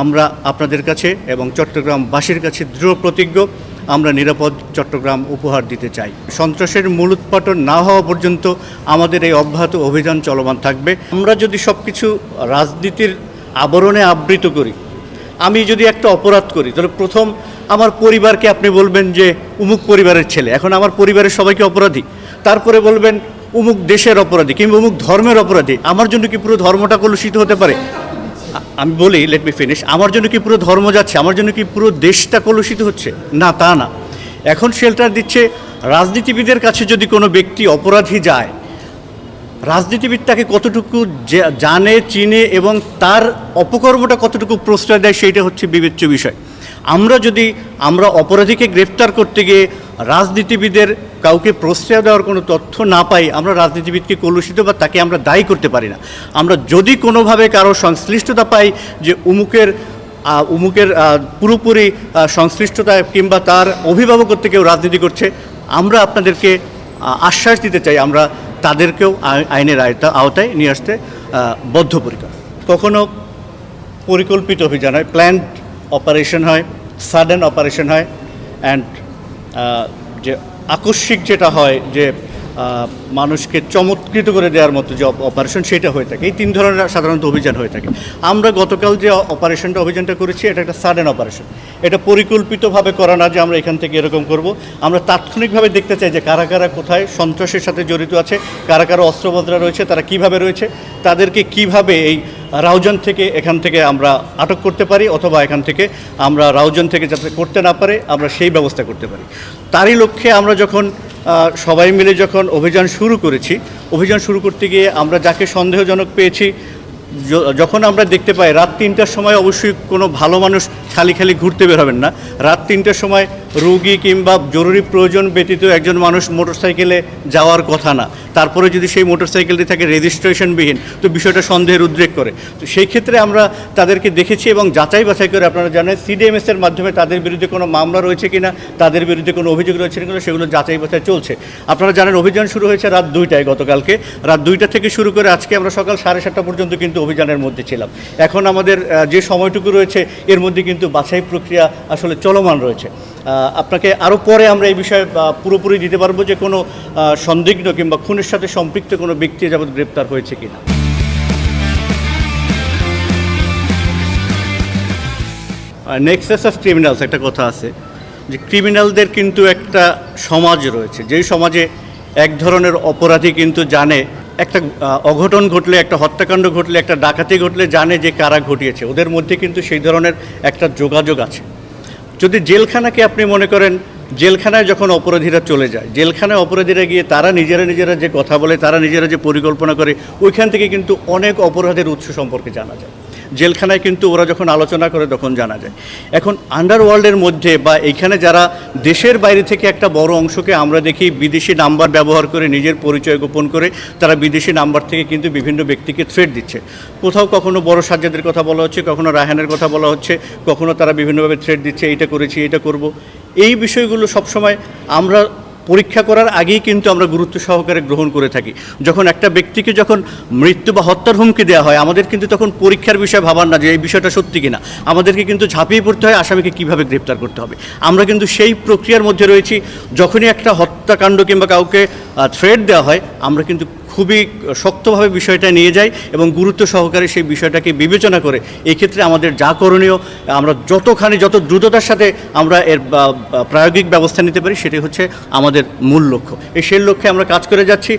আমরা আপনাদের কাছে এবং চট্টগ্রামবাসীর কাছে দৃঢ় প্রতিজ্ঞ আমরা নিরাপদ চট্টগ্রাম উপহার দিতে চাই। সন্ত্রাসের মূলোৎপাটন না হওয়া পর্যন্ত আমাদের এই অব্যাহত অভিযান চলমান থাকবে। আমরা যদি সব কিছু রাজনীতির আবরণে আবৃত করি, আমি যদি একটা অপরাধ করি তাহলে প্রথম আমার পরিবারকে আপনি বলবেন যে উমুক পরিবারের ছেলে, এখন আমার পরিবারের সবাইকে অপরাধী, তারপরে বলবেন উমুক দেশের অপরাধী কিংবা উমুক ধর্মের অপরাধী। আমার জন্য কি পুরো ধর্মটা কলুষিত হতে পারে? আমি বলি, লেট মি ফিনিশ, আমার জন্য কি পুরো ধর্ম যাচ্ছে? আমার জন্য কি পুরো দেশটা কলুষিত হচ্ছে? না, তা না। এখন শেল্টার দিচ্ছে রাজনীতিবিদের কাছে যদি কোনো ব্যক্তি অপরাধী যায়, রাজনীতিবিদ তাকে কতটুকু জানে, চিনে এবং তার অপকর্মটা কতটুকু প্রশ্রয় দেয় সেইটা হচ্ছে বিবেচ্য বিষয়। আমরা অপরাধীকে গ্রেফতার করতে গিয়ে রাজনীতিবিদের কাউকে প্রশ্রয় দেওয়ার কোনো তথ্য না পাই, আমরা রাজনীতিবিদকে কলুষিত বা তাকে আমরা দায়ী করতে পারি না। আমরা যদি কোনোভাবে কারো সংশ্লিষ্টতা পাই যে উমুকের পুরোপুরি সংশ্লিষ্টতা কিংবা তার অভিভাবকত্বে কেউ রাজনীতি করছে, আমরা আপনাদেরকে আশ্বাস দিতে চাই আমরা তাদেরকেও আইনের আওতায় নিয়ে আসতে বদ্ধপরিকর। কখনো পরিকল্পিত অভিযান হয়, প্ল্যান্ড অপারেশন হয়, সাডেন অপারেশন হয়, অ্যান্ড যে আকস্মিক যেটা হয় যে মানুষকে চমৎকৃত করে দেওয়ার মতো যে অপারেশন, সেটা হয়ে থাকে। এই তিন ধরনের সাধারণত অভিযান হয়ে থাকে। আমরা গতকাল যে অভিযানটা করেছি এটা একটা সাডেন অপারেশন। এটা পরিকল্পিতভাবে করা না যে আমরা এখান থেকে এরকম করব। আমরা তাৎক্ষণিকভাবে দেখতে চাই যে কারা কারা কোথায় সন্ত্রাসের সাথে জড়িত আছে, কারা কারা অস্ত্রবস্ত্র রয়েছে, তারা কিভাবে রয়েছে, তাদেরকে কিভাবে এই রাউজান থেকে এখান থেকে আমরা আটক করতে পারি, অথবা এখান থেকে আমরা রাউজান থেকে যাতে করতে না পারে আমরা সেই ব্যবস্থা করতে পারি। তারই লক্ষ্যে আমরা যখন সবাই মিলে যখন অভিযান শুরু করেছি, অভিযান শুরু করতে গিয়ে আমরা যাকে সন্দেহজনক পেয়েছি, যখন আমরা দেখতে পাই রাত 3টার সময়, অবশ্যই কোনো ভালো মানুষ খালি খালি ঘুরতে বের হবেন না। রাত 3টার সময় রোগী কিংবা জরুরি প্রয়োজন ব্যতীত একজন মানুষ মোটরসাইকেলে যাওয়ার কথা না। তারপরে যদি সেই মোটরসাইকেলটি থাকে রেজিস্ট্রেশনবিহীন, তো বিষয়টা সন্দেহের উদ্রেক করে। তো সেই ক্ষেত্রে আমরা তাদেরকে দেখেছি এবং যাচাই বাছাই করে আপনারা জানেন সিডিএমএসের মাধ্যমে তাদের বিরুদ্ধে কোনো মামলা রয়েছে কিনা, তাদের বিরুদ্ধে কোনো অভিযোগ রয়েছে কিনা, সেগুলো যাচাই বাছাই চলছে। আপনারা জানেন অভিযান শুরু হয়েছে রাত 2টায়, গতকালকে রাত 2টা থেকে শুরু করে আজকে আমরা সকাল 7:30 পর্যন্ত কিন্তু অভিযানের মধ্যে ছিলাম। এখন আমাদের যে সময়টুকু রয়েছে এর মধ্যে কিন্তু বাছাই প্রক্রিয়া আসলে চলমান রয়েছে। আপনাকে আরও পরে আমরা এই বিষয়ে পুরোপুরি দিতে পারবো যে কোনো সন্দিগ্ধ কিংবা খুনের সাথে সম্পৃক্ত কোনো ব্যক্তি যাবৎ গ্রেপ্তার হয়েছে কিনা। নেক্সাস অফ ক্রিমিনালস একটা কথা আছে যে ক্রিমিনালদের কিন্তু একটা সমাজ রয়েছে, যেই সমাজে এক ধরনের অপরাধী কিন্তু জানে একটা অঘটন ঘটলে, একটা হত্যাকাণ্ড ঘটলে, একটা ডাকাতি ঘটলে জানে যে কারা ঘটিয়েছে। ওদের মধ্যে কিন্তু সেই ধরনের একটা যোগাযোগ আছে। যদি জেলখানাকে আপনি মনে করেন, জেলখানায় যখন অপরাধীরা চলে যায়, জেলখানায় অপরাধীরা গিয়ে তারা নিজেরা যে কথা বলে, তারা নিজেরা যে পরিকল্পনা করে, ওইখান থেকে কিন্তু অনেক অপরাধের উৎস সম্পর্কে জানা যায়। জেলখানায় কিন্তু ওরা যখন আলোচনা করে তখন জানা যায়। এখন আন্ডারওয়ার্ল্ডের মধ্যে বা এইখানে যারা দেশের বাইরে থেকে একটা বড় অংশকে আমরা দেখি বিদেশি নাম্বার ব্যবহার করে নিজের পরিচয় গোপন করে তারা বিদেশি নাম্বার থেকে কিন্তু বিভিন্ন ব্যক্তিকে থ্রেট দিচ্ছে। কোথাও কখনো বড় সাজ্জাদের কথা বলা হচ্ছে, কখনো রায়হানের কথা বলা হচ্ছে, কখনো তারা বিভিন্নভাবে থ্রেট দিচ্ছে, এইটা করেছি, এইটা করব। এই বিষয়গুলো সবসময় আমরা পরীক্ষা করার আগেই কিন্তু আমরা গুরুত্ব সহকারে গ্রহণ করে থাকি। যখন একটা ব্যক্তিকে যখন মৃত্যু বা হত্যার হুমকি দেওয়া হয়, আমাদের কিন্তু তখন পরীক্ষার বিষয় ভাবার না যে এই বিষয়টা সত্যি কিনা, আমাদেরকে কিন্তু ঝাঁপিয়ে পড়তে হয় আসামিকে কীভাবে গ্রেপ্তার করতে হবে। আমরা কিন্তু সেই প্রক্রিয়ার মধ্যে রয়েছি। যখনই একটা হত্যাকাণ্ড কিংবা কাউকে থ্রেট দেওয়া হয়, আমরা কিন্তু খুবই শক্তভাবে বিষয়টা নিয়ে যাই এবং গুরুত্ব সহকারে সেই বিষয়টাকে বিবেচনা করে এই ক্ষেত্রে আমাদের যা করণীয়, আমরা যত দ্রুততার সাথে আমরা এর প্রায়োগিক ব্যবস্থা নিতে পারি, সেটাই হচ্ছে আমাদের মূল লক্ষ্য। সেই লক্ষ্যে আমরা কাজ করে যাচ্ছি।